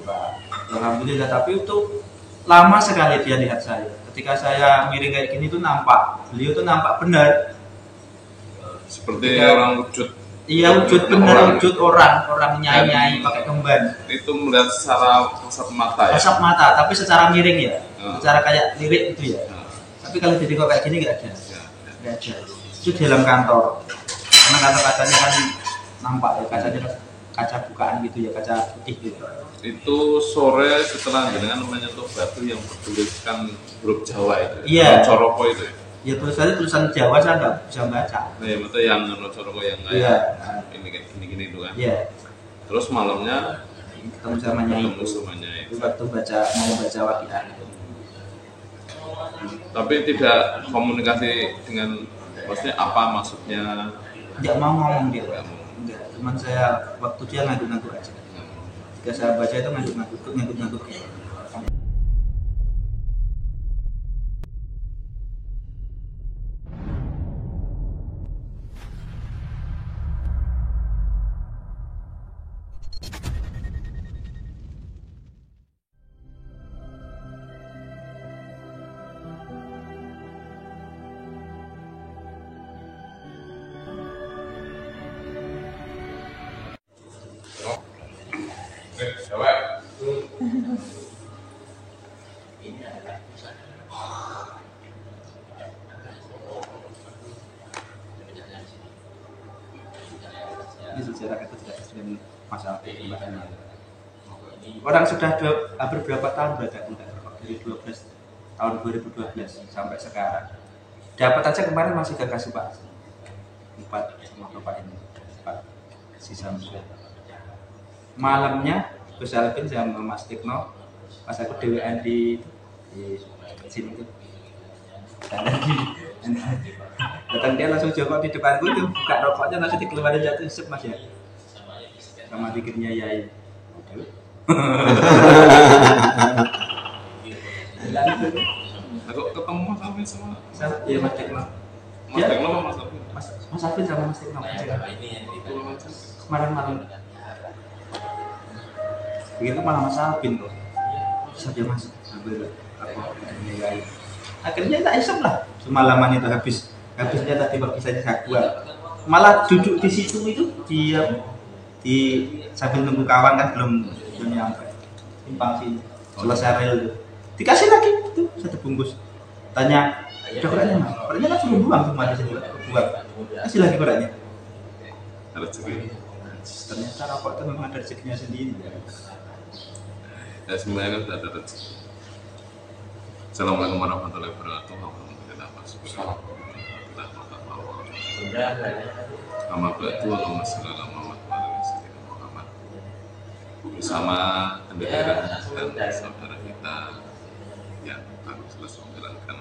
Pak. Alhamdulillah, tapi itu lama sekali dia lihat saya. Ketika saya miring kayak gini tuh nampak, beliau tuh nampak benar. Seperti orang wujud. Iya, wujud benar, wujud orang nyai pakai kemban. Itu melihat secara kasat mata ya? Kasat mata, tapi secara miring ya, secara kayak lirik itu ya. Tapi kalau jadi kok kayak gini nggak ada, nggak ada. Itu di dalam kantor, karena kantor-kacanya kan nampak ya, kacanya kaca bukaan gitu ya, kaca putih gitu. Itu sore setelah dengan menyentuh batu yang bertuliskan huruf Jawa itu, iya. Coroko itu ya? Ya tulisan Jawa saya nggak bisa baca. Nah, ya betul yang Coroko yang kayak ini kayak gini-gini itu kan? Iya. Terus malamnya ketemu sama Nyai itu. Waktu mau baca wakian itu. Tapi tidak komunikasi dengan, maksudnya apa maksudnya? Tidak mau ngomong dia. Enggak, cuman saya waktu dia ngantuk-ngantuk aja. Jika saya baca itu ngantuk-ngantuk. Ini sejarah itu tidak dengan masalah kembarannya. Orang sudah hampir berapa tahun berdatang dari 12 tahun 2012 sampai sekarang. Dapat aja kemarin masih gak kasih Pak. 4 sama Bapak ini. 4 sisa musuh. Malamnya Gus Alvin sama Mas Tikno pas aku DWN di sini tuh. Datang dia langsung jongkok di depanku tuh, buka rokoknya langsung dikeluarin jatuh sep Mas ya. Sama dikirnya Yai. Aku ketemu Mas Alvin sama iya Mas Tikno. Mas Tikno sama Mas Alvin? Mas Alvin sama Mas Tikno. Kemarin malam. Begitu malah Mas Alvin tuh. Saja Mas sambil aku Yai. Akhirnya tak isep lah. Semalaman itu habisnya tadi pagi saja saya buat. Malah duduk di situ itu diam di sambil nunggu kawan kan belum nyampe simpang sini selesai rel itu dikasih lagi itu 1 bungkus. Tanya udah koreknya Mas, koreknya kan suruh buang semua di sini buang, kasih lagi koreknya. Ternyata rokok itu memang ada rezekinya sendiri ya, semuanya kan sudah ada rezeki. Assalamualaikum warahmatullahi wabarakatuh. Amma ba'du, Allahumma shalli ala Muhammad wa ala ali sayyidina Muhammad. Bersama daerah dan saudara kita yang baru selesai menjalankan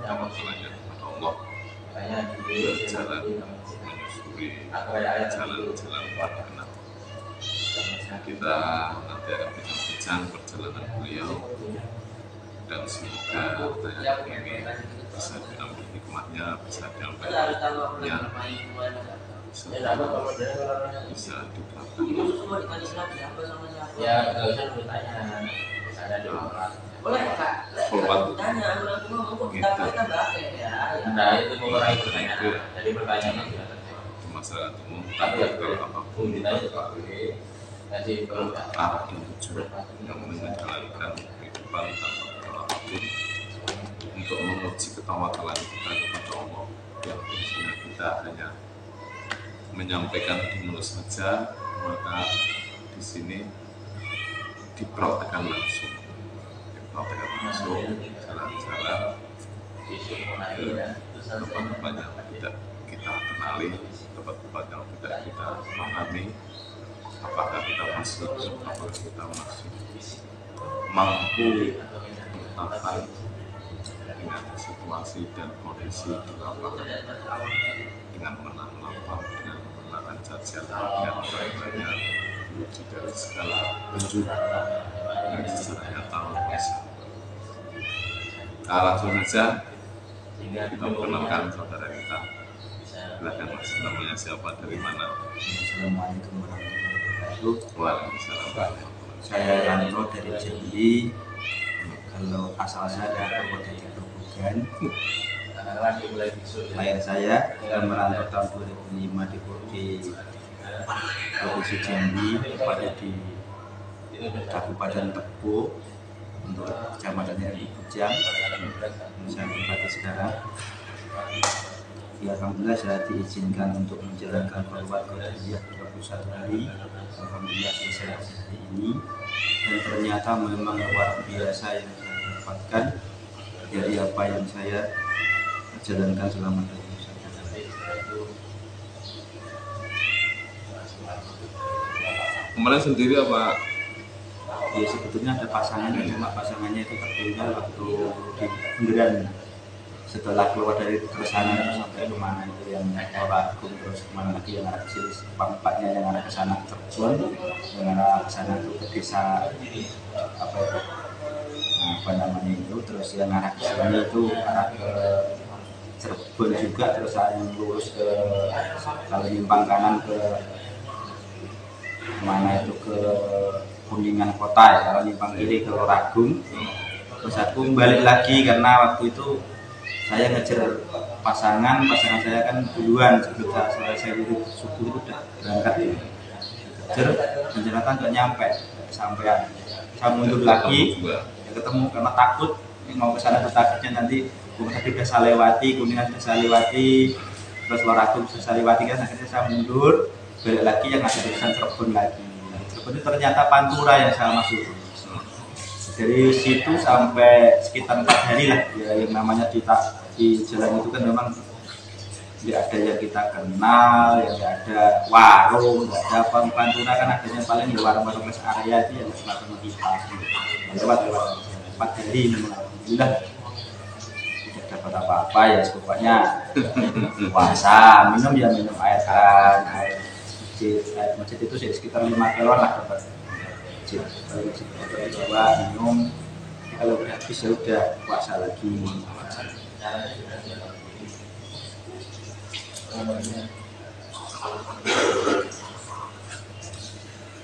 amalannya kepada Allah, berjalan menyusuri jalan-jalan berkenan. Kita nanti akan bincang-bincang perjalanan beliau, dan semoga ini bisa diambil hikmahnya, bisa diambil hikmahnya, bisa diterapkan. Masyarakat umum, kalau apapun arah dan tujuan yang menjalankan kehidupan tanpa apapun untuk menguji ketawakalan kita kepada Allah, yang biasanya kita hanya menyampaikan di mulut saja, maka di sini dipraktekkan langsung, jalan-jalan ke tempat-tempat yang tidak kita kenali, tempat-tempat yang tidak kita pahami. Apakah kita masih mampu bertahan dengan situasi dan kondisi di lapangan, dengan menahan lapar, dengan menahan jajan, dengan banyak diuji dari segala penjuru yang secara nyata bisa. Langsung saja kita perkenalkan saudara kita. Silakan Mas, namanya siapa, dari mana? Assalamualaikum warahmatullahi wabarakatuh. Waalaikumsalam. Saya rantau dari Jambi. Kalau asal saya dari Kabupaten Grobogan. Lahir saya merantau tahun 2005 di Provinsi Jambi, pada di Kabupaten Tebo untuk kecamatannya di Bujang. Saya tempati sekarang. Ya, alhamdulillah saya diizinkan untuk menjalankan khulwat qadariyah 31 hari. Alhamdulillah selesai hari ini, dan ternyata memang luar biasa yang saya dapatkan dari apa yang saya jalankan selama 21 hari. Kemarin sendiri apa? Ya sebetulnya ada pasangannya, cuma pasangannya itu tertinggal waktu di Bundaran. Setelah keluar dari sana sampai kemana itu yang Oragung, terus kemana lagi yang arah kecil, empatnya yang arah ke sana ke Cirebon, yang arah ke sana itu ke desa apa itu, apa namanya itu, terus yang arah ke sini itu arah ke Cirebon juga, terus yang lurus ke kalau nyimpang kanan ke mana itu ke Kuningan Kota ya, kalau nyimpang kiri ke Oragung. Terus aku balik lagi karena waktu itu saya ngejar pasangan saya kan duluan sebelum saya itu subuh itu udah berangkat ya. Ngejar dan ternyata nggak nyampe sampai saya mundur lagi ya, ketemu karena takut mau ke sana, takutnya nanti tadi udah saya lewati, Kuningan sudah saya lewati, terus Oragung sudah saya lewati, kan akhirnya saya mundur balik lagi yang ada tulisan Cirebon lagi. Cirebon itu ternyata Pantura yang saya masuk. Dari situ sampai sekitar 4 hari lah ya, yang namanya di jalan itu kan memang tidak ada yang kita kenal, yang tidak ada warung, tidak ada apa. Pantura kan adanya paling di warung-warung rest area itu yang selatan kita lewat 4 hari memang alhamdulillah tidak dapat apa-apa ya, pokoknya puasa, minum ya minum air kan, air masjid itu sekitar 5 kilo lah dapat. Kalau masih coba minum, kalau udah habis ya udah puasa lagi.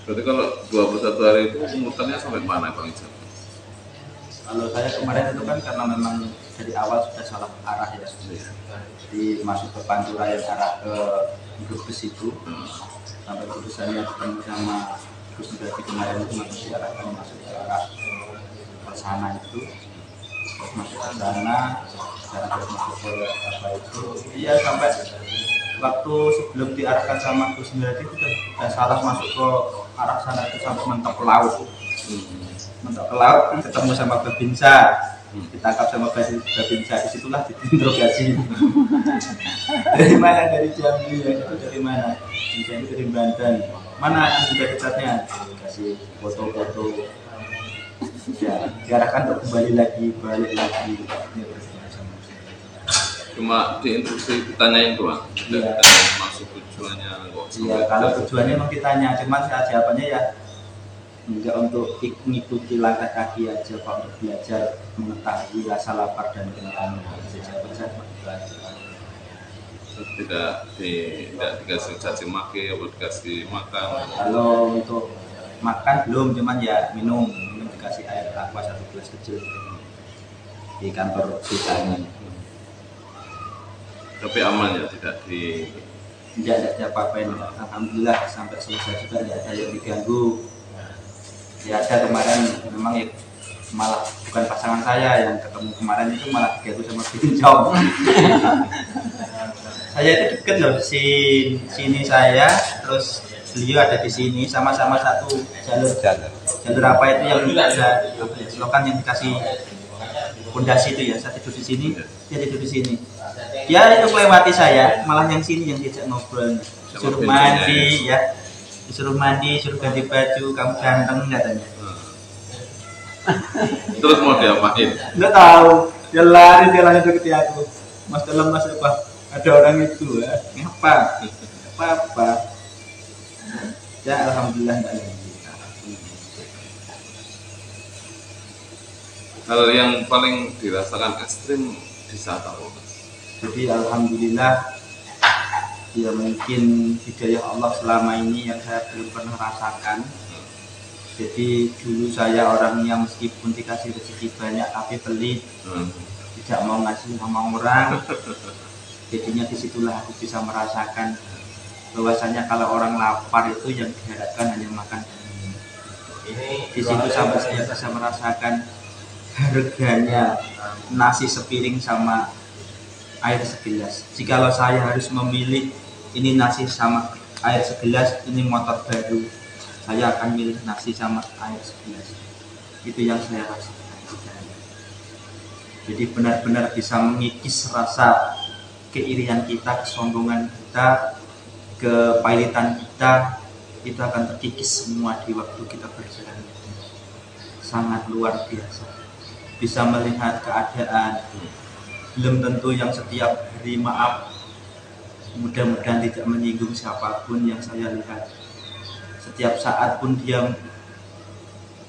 Berarti kalau 21 hari itu muternya sampai mana Bang Ijan? Kalau saya kemarin itu kan karena memang dari awal sudah salah arah ya, jadi masuk ke Pantura yang arah ke Brebes itu, sampai putusannya ketemu sama Gus Ndati kemarin itu masuk diarahkan masuk ke arah ke sana itu, terus masuk ke sana, terus masuk ke apa itu, iya sampai waktu sebelum diarahkan sama Gus Ndati itu sudah salah masuk ke arah sana itu sampai mentok ke laut, mentok ke laut ketemu sama Babinsa, ditangkap sama Babinsa, disitulah diinterogasi. Dari mana? Dari Jambi ya, itu dari mana? Itu dari Banten. Mana identitasnya? Kasih foto-foto. Ya, diarahkan untuk kembali lagi, balik lagi. Cuma diinstruksi ditanyain doang, ya. Masuk tujuannya kok. Iya, kalau tujuannya memang ditanya, cuman saya jawabannya ya enggak untuk mengikuti langkah kaki aja, Pak, untuk belajar mengetahui rasa lapar dan kenyang. Tidak dikasih caci maki atau dikasih makan. Kalau untuk makan belum, cuman ya minum dikasih air aqua 1 gelas kecil di kantor desanya. Tapi aman ya, tidak ada apa-apain. Alhamdulillah sampai selesai juga tidak ada yang diganggu. Ya ada kemarin memang ya, malah bukan pasangan saya yang ketemu kemarin itu malah diganggu sama bencong. Saya itu deket loh, sini saya, terus beliau ada di sini, sama-sama satu jalur apa itu yang ada selokan yang dikasih pondasi itu ya, saya tidur di sini, dia tidur di sini. Dia itu melewati saya, malah yang sini yang diajak ngobrol, disuruh mandi ya, disuruh mandi, suruh ganti baju, kamu ganteng katanya. Terus mau diapain? Nggak tahu, dia lari, dia langsung deketi aku. Mas dalam mas apa? Ada orang itu ya, ngapa? Apa? Ya alhamdulillah nggak ada. Hal yang paling dirasakan ekstrim di saat apa? Jadi alhamdulillah ya mungkin hidayah Allah selama ini yang saya belum pernah rasakan. Jadi dulu saya orang yang meskipun dikasih rezeki banyak tapi pelit, tidak mau ngasih sama orang. Jadinya disitulah aku bisa merasakan bahwasanya kalau orang lapar itu yang diharapkan hanya makan dan minum. Di situ sampai saya bisa merasakan harganya nasi sepiring sama air segelas. Jikalau saya harus memilih ini nasi sama air segelas, ini motor baru, saya akan milih nasi sama air segelas. Itu yang saya rasakan. Jadi benar-benar bisa mengikis rasa keirian kita, kesombongan kita, kepailitan kita, itu akan terkikis semua di waktu kita berjalan. Sangat luar biasa. Bisa melihat keadaan, belum tentu yang setiap hari maaf, mudah-mudahan tidak menyinggung siapapun yang saya lihat. Setiap saat pun dia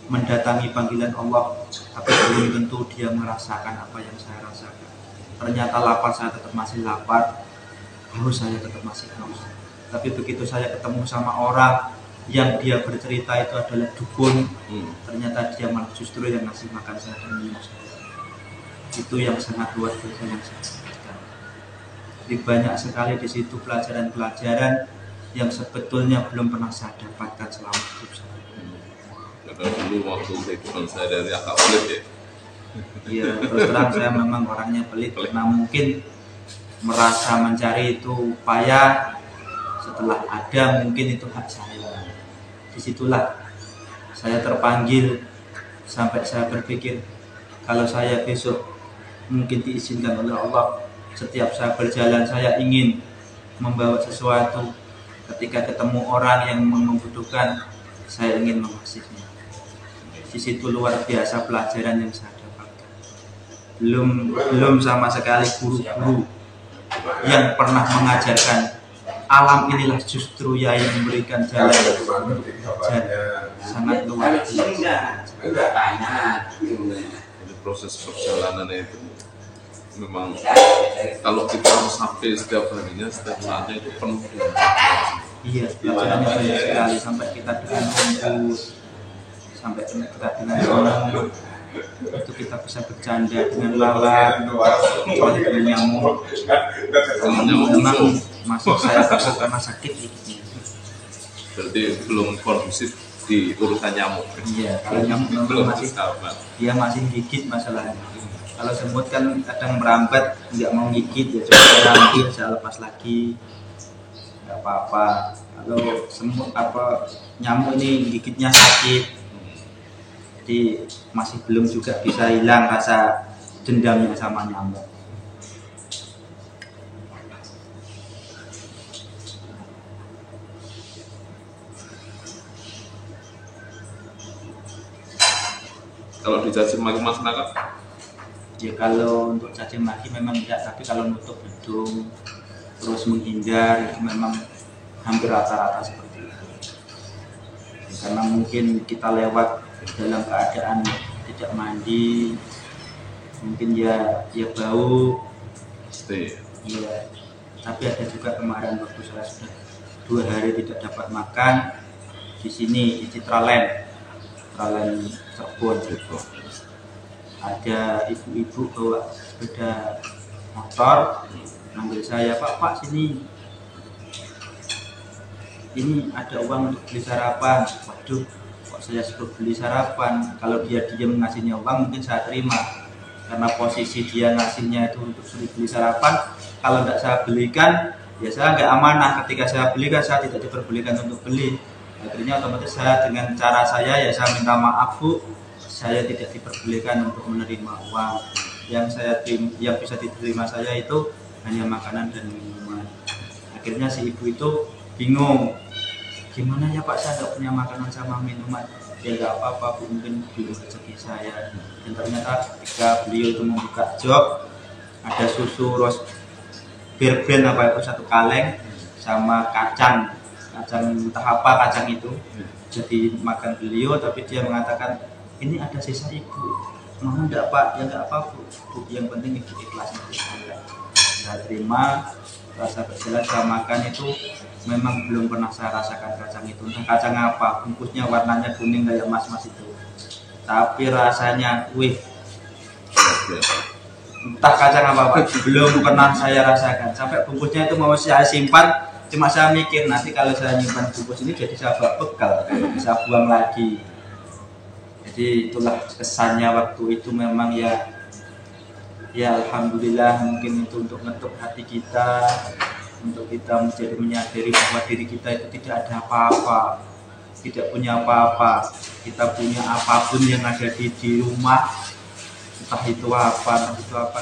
mendatangi panggilan Allah, tapi belum tentu dia merasakan apa yang saya rasakan. Ternyata lapar saya tetap masih lapar, haus saya tetap masih haus. Tapi begitu saya ketemu sama orang yang dia bercerita itu adalah dukun, ternyata dia malah justru yang ngasih makan saya dan minum saya. Itu yang sangat luar biasa yang saya dapatkan. Jadi banyak sekali di situ pelajaran-pelajaran yang sebetulnya belum pernah saya dapatkan selama hidup saya. Karena dulu waktu kehidupan saya dari agak pelit ya. Iya, terus terang saya memang orangnya pelit karena mungkin merasa mencari itu payah. Setelah ada mungkin itu hak saya. Disitulah saya terpanggil sampai saya berpikir kalau saya besok mungkin diizinkan oleh Allah, setiap saya berjalan saya ingin membawa sesuatu. Ketika ketemu orang yang membutuhkan, saya ingin mengasihnya. Di situ luar biasa pelajaran yang saya dapatkan. Belum sama sekali guru-guru yang pernah mengajarkan alam inilah justru yang memberikan jalan untuk belajar. Sangat luar biasa. Jadi proses perjalanan itu memang kalau kita sampai setiap harinya, setiap saatnya itu penuh dengan iya, pelajarannya banyak sekali. Sampai kita dengan rumput, sampai kita dengan orang, itu kita bisa bercanda dengan lalat, kecuali dengan nyamuk. Memang masih saya takut karena sakit giginya. Berarti belum kondusif di urusan nyamuk. Iya, kalau nyamuk memang masih, dia masih gigit masalahnya. Kalau semut kan kadang merambat, nggak mau gigit ya coba saya ambil, saya lepas lagi, nggak apa-apa. Kalau semut nyamuk ini gigitnya sakit, jadi masih belum juga bisa hilang rasa dendamnya sama nyamuk. Kalau dicaci maki masyarakat? Ya kalau untuk caci maki memang tidak, tapi kalau nutup hidung terus menghindar itu memang hampir rata-rata seperti itu. Karena mungkin kita lewat dalam keadaan tidak mandi, mungkin ya bau. Iya. Tapi ada juga kemarin waktu saya sudah 2 hari tidak dapat makan di sini di Citraland Cirebon. Ada ibu-ibu bawa sepeda motor manggil saya, Pak sini, ini ada uang untuk beli sarapan. Waduh, kok saya suruh beli sarapan? Kalau dia diam ngasihnya uang mungkin saya terima, karena posisi dia ngasihnya itu untuk suruh beli sarapan. Kalau tidak saya belikan, ya saya nggak amanah. Ketika saya belikan, saya tidak diperbolehkan untuk beli. Akhirnya otomatis saya dengan cara saya ya saya minta maaf Bu, saya tidak diperbolehkan untuk menerima uang. Yang bisa diterima saya itu hanya makanan dan minuman. Akhirnya si ibu itu bingung, gimana ya Pak, saya nggak punya makanan sama minuman. Ya nggak apa-apa Bu, mungkin belum rezeki saya. Dan ternyata ketika beliau itu membuka jok, ada susu rose beer brand itu 1 kaleng sama kacang entah apa kacang itu. Jadi makan beliau, tapi dia mengatakan ini ada sisa ibu, mau enggak Pak? Ya enggak apa Bu, yang penting ibu ikhlas nanti saya terima. Rasa berjalan saya makan itu memang belum pernah saya rasakan kacang itu. Entah kacang apa, bungkusnya warnanya kuning kayak mas-mas itu. Tapi rasanya, wih, entah kacang apa belum pernah saya rasakan. Sampai bungkusnya itu mau saya simpan, cuma saya mikir nanti kalau saya nyimpan bungkus ini jadi saya bawa bekal, bisa buang lagi. Jadi itulah kesannya waktu itu memang ya alhamdulillah, mungkin itu untuk ngetuk hati kita, untuk kita menjadi menyadari bahwa diri kita itu tidak ada apa-apa, tidak punya apa-apa. Kita punya apapun yang ada di rumah, entah itu apa,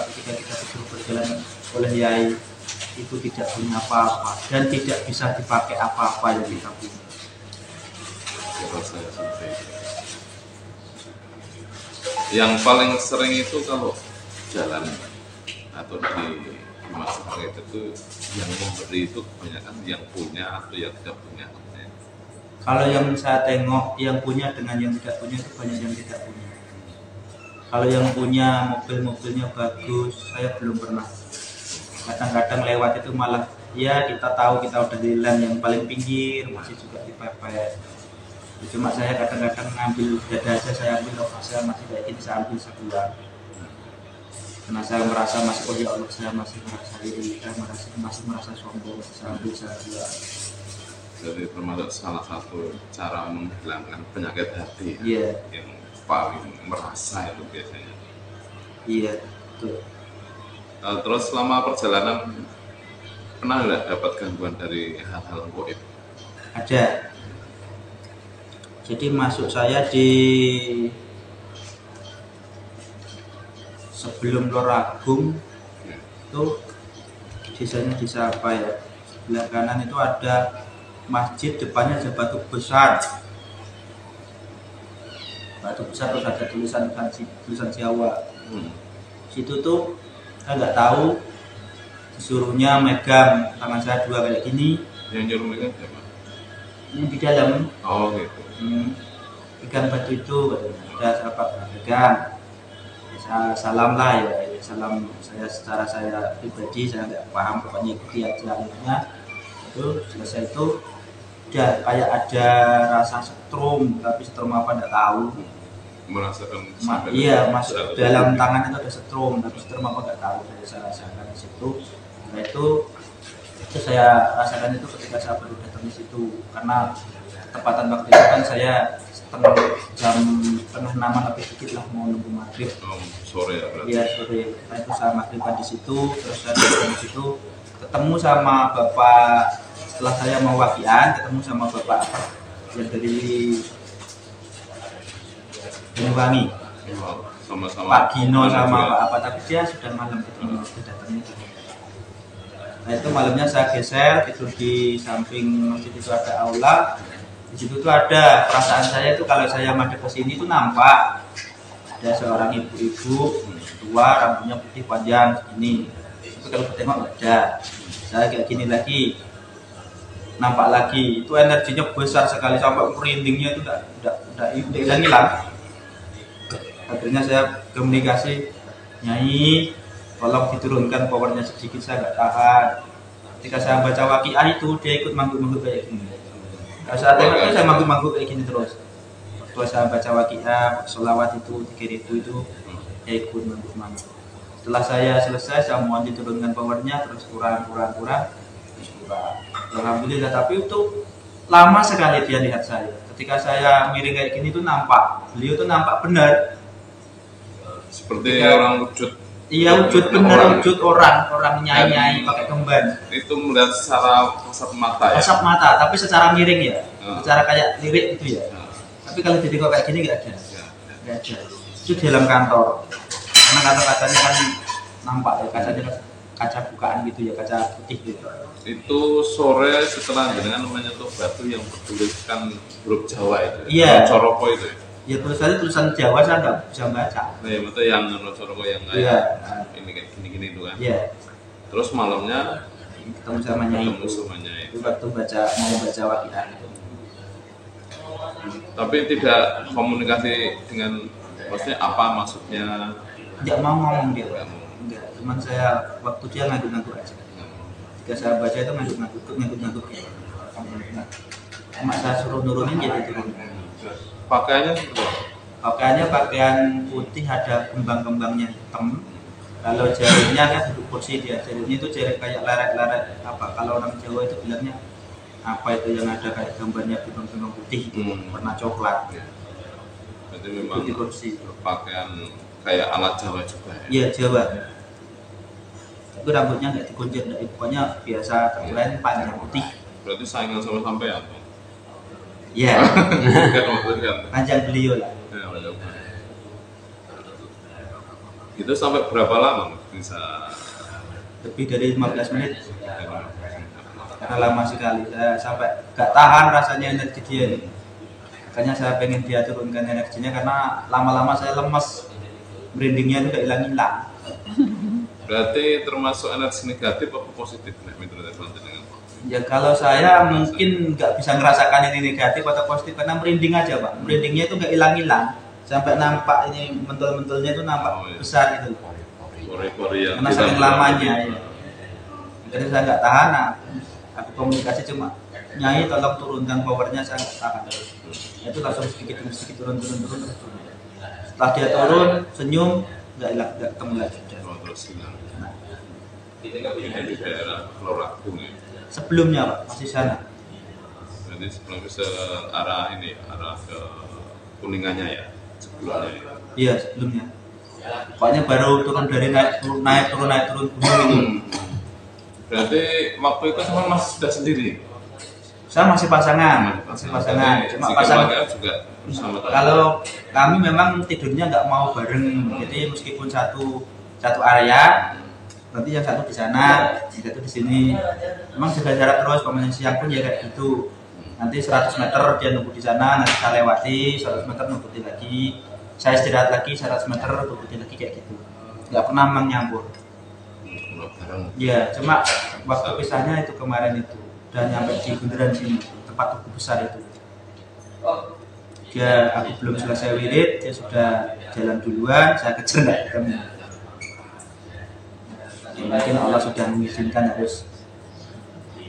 ketika kita disuruh berjalan oleh Yai, itu tidak punya apa-apa dan tidak bisa dipakai apa-apa yang kita punya. Yang paling sering itu kalau jalan atau di masyarakat itu yang memberi itu kebanyakan yang punya atau yang tidak punya. Kalau yang saya tengok, yang punya dengan yang tidak punya itu banyak yang tidak punya. Kalau yang punya mobil-mobilnya bagus, saya belum pernah. Kadang-kadang lewat itu malah, ya kita tahu kita udah di land yang paling pinggir, masih juga dipepet. Cuma saya kadang-kadang ngambil dada aja, saya ambil, saya masih kayak gini, saya ambil sebuah. Karena saya merasa masih, oh ya Allah, saya masih merasa diri, saya masih merasa sombong, saya ambil sebuah. Jadi termasuk salah satu cara menghilangkan penyakit hati yang paling merasa itu biasanya. Iya, betul. Terus selama perjalanan pernah nggak dapat gangguan dari hal-hal goib? Ada. Jadi masuk saya di sebelum Loragung itu desanya desa apa ya? Sebelah kanan itu ada masjid, depannya ada batu besar. Batu besar terus ada tulisan Jawa. Situ tuh saya nggak tahu, disuruhnya megang tangan saya dua kayak gini. Yang nyuruh megang siapa? Ini di dalam. Oh gitu. Pegang batu itu, ada sahabat pegang. Saya salam lah ya, salam saya secara saya pribadi, saya nggak paham, pokoknya ikuti aja akhirnya. Itu selesai itu udah kayak ada rasa setrum, tapi setrum apa nggak tahu. Merasakan iya, masuk dalam tangan itu ada setrum, tapi setrum apa nggak tahu. Saya rasakan di situ. Nah itu saya rasakan itu ketika saya baru datang di situ, karena tepatan waktu itu kan saya jam setengah 6 lebih sedikit lah, mau nunggu maghrib. Sore ya berarti? Iya sore. Nah itu saya maghriban di situ, terus saya datang di situ, ketemu sama bapak. Setelah saya mau wakian, ketemu sama bapak yang dari Banyuwangi, sama-sama Pak Gino sama Pak apa, tapi dia sudah malam ketemu, sudah datang itu. Nah itu malamnya saya geser, tidur di samping masjid itu ada aula. Di situ tuh ada, perasaan saya itu kalau saya madep ke sini tuh nampak ada seorang ibu-ibu tua, rambutnya putih panjang segini. Tapi kalau bertengok nggak ada. Saya kayak gini lagi, nampak lagi, itu energinya besar sekali sampai merindingnya itu udah hilang. Akhirnya saya komunikasi, Nyai, tolong diturunkan powernya sedikit, saya nggak tahan. Ketika saya baca waqiah itu, dia ikut mangguk-mangguk kayak gini. Saat itu saya mangguk-mangguk kayak gini terus. Waktu saya baca waqiah, sholawat itu 3000 itu, dia ikut mangguk-mangguk. Setelah saya selesai, saya mohon diturunkan powernya, terus kurang. Alhamdulillah, tapi itu lama sekali dia lihat saya. Ketika saya miring kayak gini tuh nampak, beliau tuh nampak benar. Seperti orang wujud. Iya, wujud benar, wujud orang nyai pakai kemban. Itu melihat secara kasat mata ya? Kasat mata, tapi secara miring ya, secara kayak lirik gitu ya. Tapi kalau jadi kok kayak gini nggak ada. Nggak ada. Itu di dalam kantor. Karena kacanya kan nampak ya, kacanya kaca bukaan gitu ya, kaca putih gitu. Itu sore setelah dengan menyentuh batu yang bertuliskan huruf Jawa itu. Iya. Coroko itu. Ya tulisan Jawa saya nggak bisa baca. Nah, ya betul yang Coroko yang kayak ini kayak gini-gini itu kan. Iya. Terus malamnya ketemu sama Nyai. Itu waktu mau baca waqiah itu. Tapi tidak komunikasi dengan, maksudnya apa maksudnya? Tidak mau ngomong dia. Enggak, cuman saya waktu dia ngantuk-ngantuk aja. Ketika saya baca itu ngantuk-ngantuk. Cuma saya suruh nurunin jadi turun. Pakaiannya seperti apa? Pakaiannya pakaian putih ada kembang-kembangnya hitam. Kalau jaritnya kan duduk kursi dia, jaritnya itu jarit kayak leret-leret apa? Kalau orang Jawa itu bilangnya apa itu yang ada kayak gambarnya bingung-bingung putih itu warna coklat. Berarti memang Putih kursi itu. pakaian kayak alat Jawa juga ya? Iya Jawa. Tapi rambutnya nggak dikunci, pokoknya biasa keren panjang putih. Berarti saingan sama sampean? Iya. Kan maksudnya kan? Panjang beliau lah. Ya, betul. Itu sampai berapa lama bisa? Lebih dari 15 menit. Karena lama sekali, saya sampai gak tahan rasanya energi dia ini. Makanya saya pengen dia turunkan energinya karena lama-lama saya lemes, merindingnya itu gak hilang-hilang. Berarti termasuk energi negatif atau positif nih menurut dengan? Ya kalau saya mungkin nggak bisa ngerasakan ini negatif atau positif karena merinding aja Pak. Merindingnya itu nggak hilang-hilang sampai nampak ini mentul-mentulnya itu nampak besar itu. Pori-pori yang karena saking lamanya ya. Jadi saya nggak tahan, nah, aku komunikasi cuma Nyai tolong turunkan powernya, saya nggak tahan. Itu langsung sedikit turun terus turun. Setelah dia turun senyum nggak hilang, nggak ketemu lagi. Terus hilang. Ini di daerah Loragung ya. Sebelumnya Pak masih sana. Jadi sebelum ke arah ini, arah ke Kuningannya ya sebelumnya. Iya sebelumnya. Pokoknya baru turun dari turun gunung itu. Berarti waktu itu cuma masih sudah sendiri. Saya masih pasangan. Cuma pasangan juga bersama. Kalau kami memang tidurnya nggak mau bareng, jadi meskipun satu area, nanti yang satu di sana, yang satu di sini. Memang jaga jarak terus, pemain siang pun ya kayak gitu. Nanti 100 meter dia nunggu di sana, nanti saya lewati 100 meter nungguin lagi. Saya istirahat lagi 100 meter nungguin lagi kayak gitu. Nggak pernah memang nyampur. Ya, cuma waktu pisahnya itu kemarin itu dan nyampe di bundaran sini, tempat tugu besar itu. Aku belum selesai wirid, dia sudah jalan duluan, saya kejar nggak ketemu. Mungkin Allah sudah mengizinkan harus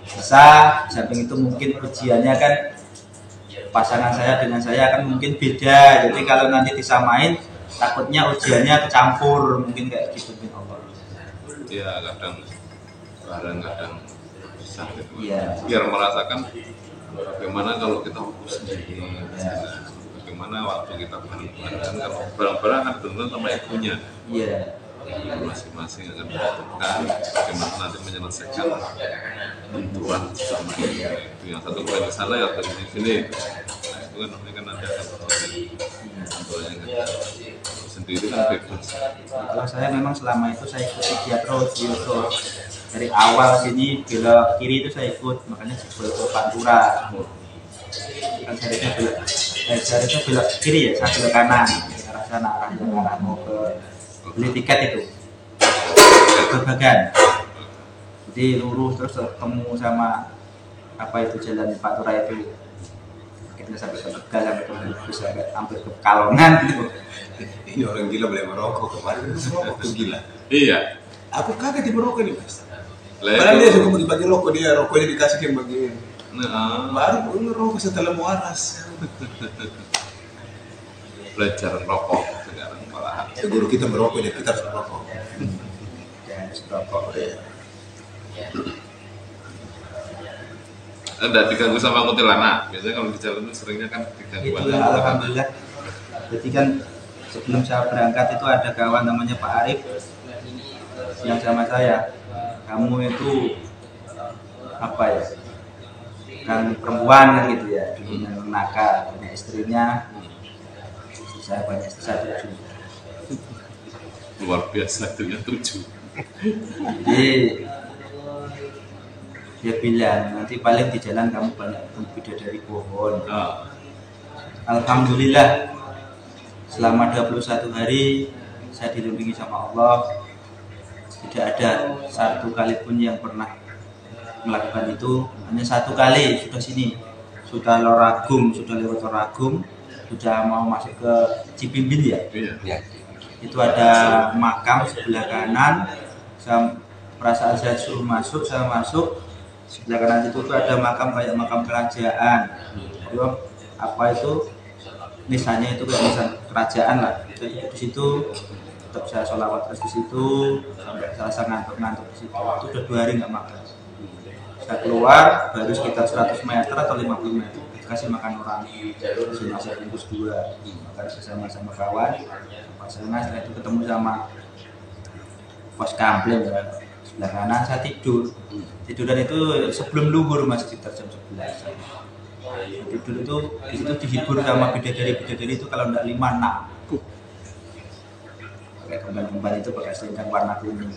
bisa. Samping itu mungkin ujiannya kan pasangan saya dengan saya kan mungkin beda. Jadi kalau nanti disamain, takutnya ujiannya kecampur, mungkin kayak gitu mungkin Allah. Ya kadang bisa gitu. Ya. Biar merasakan bagaimana kalau kita fokus sendiri. Bagaimana waktu kita bareng-bareng, kalau bareng-bareng kan benar sama egonya. Iya. Masing-masing akan menentukan bagaimana nanti menyelesaikan benturan sama itu. Yang satu poin ke sana, yang satu di sini. Nah, itu kan namanya kan nanti akan terjadi benturannya kan. Sendiri kan bebas. Kalau saya memang selama itu saya ikuti dia terus gitu. Dari awal sini belok kiri itu saya ikut, makanya sebelum ke Pantura. Kan jaraknya belok kiri ya, saya belok kanan. Arah sana, arah mau ke beli tiket itu berbagan. Jadi lurus terus ketemu sama apa itu jalan Pantura itu. Kita sampai ke Tegal, sampai ke Bugis, sampai hampir ke Pekalongan gitu. Ini orang gila boleh merokok kemarin waktu gila. Iya. Aku kaget di merokok ini mas. Lah, Padahal dia itu- suka bagi rokok, dia rokoknya dikasih yang bagian. Nah, Baru ngerokok setelah mau waras. belajar rokok sekarang malahan. Ya, guru kita merokok, dia kita harus merokok. Dan rokok ya. Enggak diganggu sama kuntilanak. Biasanya kalau di jalan itu seringnya kan diganggu. Itulah alhamdulillah. Jadi kan sebelum saya berangkat itu ada kawan namanya Pak Arif yang sama saya. Kamu itu apa ya? Kan perempuan kan gitu ya, dulunya nakal, punya istrinya. Saya banyak istri, saya 7. Luar biasa itu ya 7. Jadi dia bilang nanti paling di jalan kamu banyak bidadari pohon. Ah, Alhamdulillah selama 21 hari saya dilindungi sama Allah. Tidak ada satu kali pun yang pernah melakukan itu. Hanya satu kali sudah sini, sudah Loragung, sudah lewat Loragung, sudah mau masuk ke Cipimbin ya. iya. Itu ada makam sebelah kanan. Perasaan saya suruh masuk, saya masuk. Sebelah kanan itu tuh ada makam kayak makam kerajaan. Jadi apa itu nisannya itu kayak nisan kerajaan lah. Jadi di situ tetap saya sholawat terus di situ sampai saya ngantuk di situ. Itu udah 2 hari nggak makan. Saya keluar baru sekitar 100 meter atau 50 meter kasih makan orang, kasih nasi bungkus 2, makan bersama-sama kawan. Pas setelah itu ketemu sama pos kampleng ya. Sebelah kanan saya tiduran itu sebelum luhur masih sekitar jam 11. Tidur itu di situ dihibur sama bidadari itu kalau enggak 5-6. Pakai kemban-kemban itu pakai selendang warna kuning.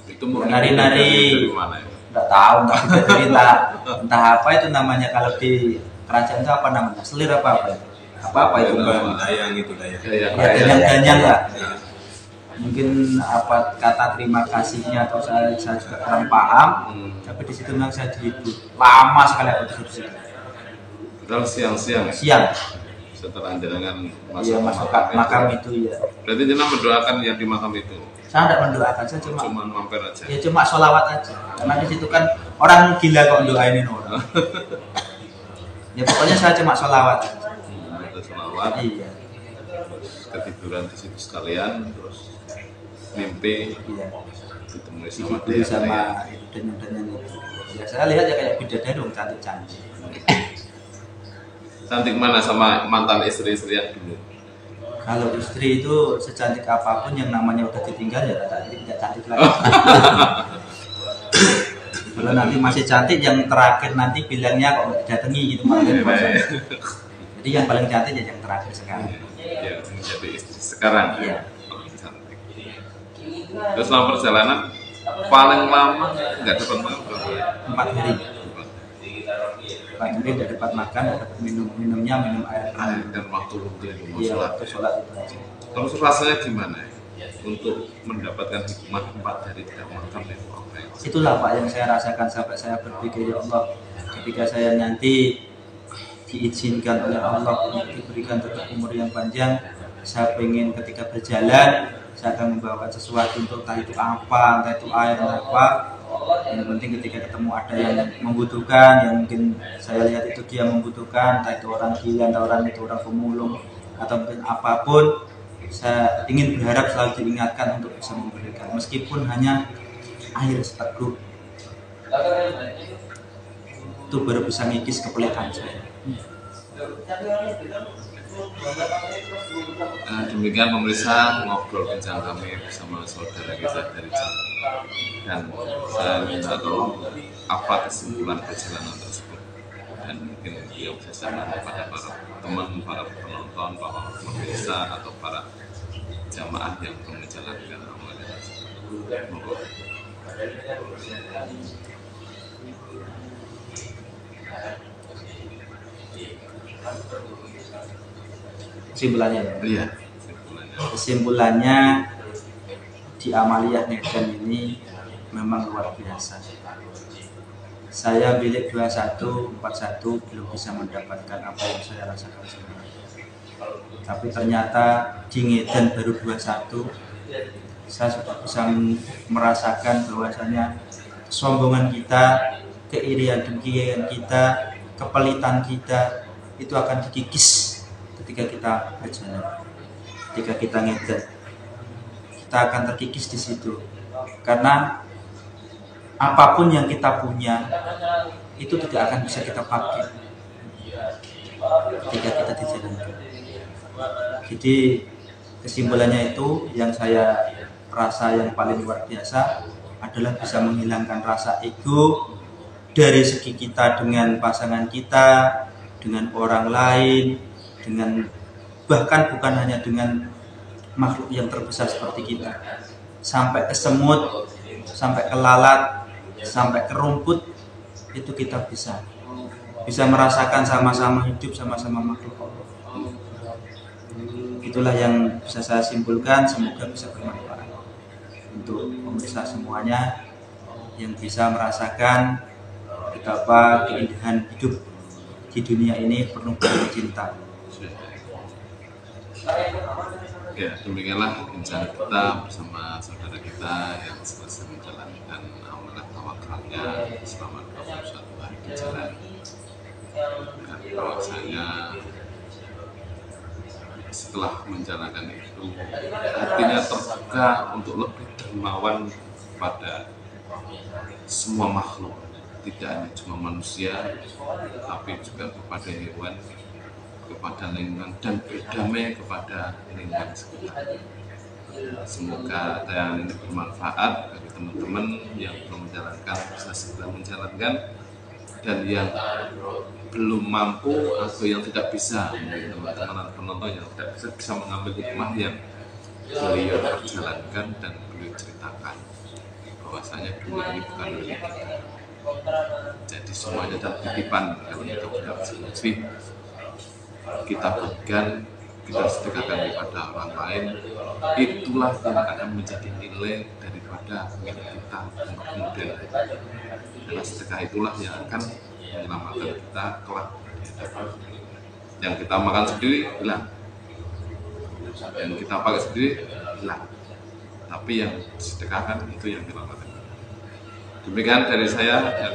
Itu mau nari-nari dari mana ya? Enggak tahu, entah apa itu namanya kalau di kerajaan itu apa namanya? Selir apa itu? Apa itu? Dayang itu dayang. Ya, Danyang lah. Mungkin apa kata terima kasihnya atau saya juga kurang paham. Tapi di situ memang saya dihibur. Lama sekali aku tidur di situ. Padahal siang-siang. Siang. Setelah jenengan Iya, masuk makam itu ya. Berarti jenengan mendoakan yang di makam itu. Saya tidak mendoakan, saya Cuma mampir aja. ya cuma sholawat aja. Karena di situ kan orang gila kok doainin orang. Ya pokoknya saya cuma sholawat aja. Itu sholawat. Iya. Ketiduran di situ sekalian, terus mimpi Iya. ketemu sama Itu sama itu danyan itu. Ya saya lihat ya kayak bidadari dong, cantik-cantik. Cantik mana sama mantan istri-istri yang dulu? Kalau istri itu secantik apapun yang namanya udah ditinggal ya tidak cantik lagi. Kalau nanti masih cantik, yang terakhir nanti bilangnya kok nggak didatangi gitu malah. Jadi yang paling cantik ya yang terakhir sekarang. Ya, menjadi istri sekarang. Iya. Cantik. Terus selama perjalanan paling lama nggak dapat makan berapa? 4 hari. 4 hari tidak dapat makan, tidak dapat minumnya minum air. Dan waktu rutin mau Iya, sholat. waktu sholat itu aja. Terus rasanya gimana ya? Untuk mendapatkan hikmah 4 hari tidak makan itu apa ya? Itulah Pak yang saya rasakan sampai saya berpikir ya Allah, ketika saya nanti diizinkan oleh Allah untuk diberikan tetap umur yang panjang, saya ingin ketika berjalan saya akan membawa sesuatu untuk entah itu apa, entah itu air, entah apa. Yang penting ketika ketemu ada yang membutuhkan, yang mungkin saya lihat itu dia membutuhkan, entah itu orang gila, entah orang pemulung atau mungkin apapun, saya ingin berharap selalu diingatkan untuk bisa memberikan meskipun hanya air seteguk. Itu baru bisa ngikis kepelitan saya. Demikian pemirsa ngobrol bincang kami bersama saudara kita dari Jawa. Dan saya minta tolong apa kesimpulan perjalanan tersebut, dan mungkin beliau bisa sampaikan kepada para teman, para penonton, para pemirsa atau para jamaah yang belum menjalankan amalan tersebut. Kesimpulannya ya. Iya. Kesimpulannya di amaliyah Medan ini memang luar biasa. Saya bilik 2141 belum bisa mendapatkan apa yang saya rasakan sekarang. Tapi ternyata di Medan baru 21 saya sudah bisa merasakan bahwasanya kesombongan kita, keirian dengkian kita, kepelitan kita itu akan dikikis ketika kita berjalan, ketika kita ngedar, kita akan terkikis di situ. Karena apapun yang kita punya itu tidak akan bisa kita pakai ketika kita dijalankan. Jadi kesimpulannya itu yang saya rasa yang paling luar biasa adalah bisa menghilangkan rasa ego dari segi kita dengan pasangan kita, dengan orang lain, dengan bahkan bukan hanya dengan makhluk yang terbesar seperti kita, sampai ke semut, sampai ke lalat, sampai ke rumput, itu kita bisa merasakan sama-sama hidup, sama-sama makhluk Allah. Itulah yang bisa saya simpulkan, semoga bisa bermanfaat untuk pemirsa semuanya yang bisa merasakan betapa keindahan hidup di dunia ini penuh dengan cinta. Ya, demikianlah bincang kita bersama saudara kita yang selesai menjalankan amanah tawakalnya selama 21 hari di jalan. Dan bahwasanya setelah menjalankan itu hatinya terbuka untuk lebih dermawan pada semua makhluk, tidak hanya cuma manusia tapi juga kepada hewan, kepada lingkungan, dan berdamai kepada lingkungan sekitar. Semoga tayangan ini bermanfaat bagi teman-teman yang belum menjalankan bisa segera menjalankan, dan yang belum mampu atau yang tidak bisa, teman-teman penonton yang tidak bisa mengambil hikmah yang beliau perjalankan dan beliau ceritakan bahwasanya dunia ini bukan milik kita. Jadi semuanya adalah titipan kalau kita berharap lebih kita berikan, kita sedekahkan kepada orang lain, itulah yang akan menjadi nilai daripada milik kita untuk kemudian hari. Karena sedekah itulah yang akan menyelamatkan kita kelak. Yang kita makan sendiri hilang, yang kita pakai sendiri hilang, tapi yang sedekahkan itu yang menyelamatkan. Demikian dari saya dan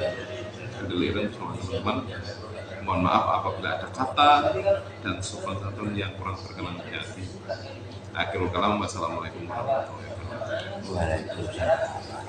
Deliran bersama teman-teman. Mohon maaf apabila ada kata dan sopan santun yang kurang berkenan di hati. Akhirul kalam, wassalamualaikum warahmatullahi wabarakatuh. Waalaikumsalam.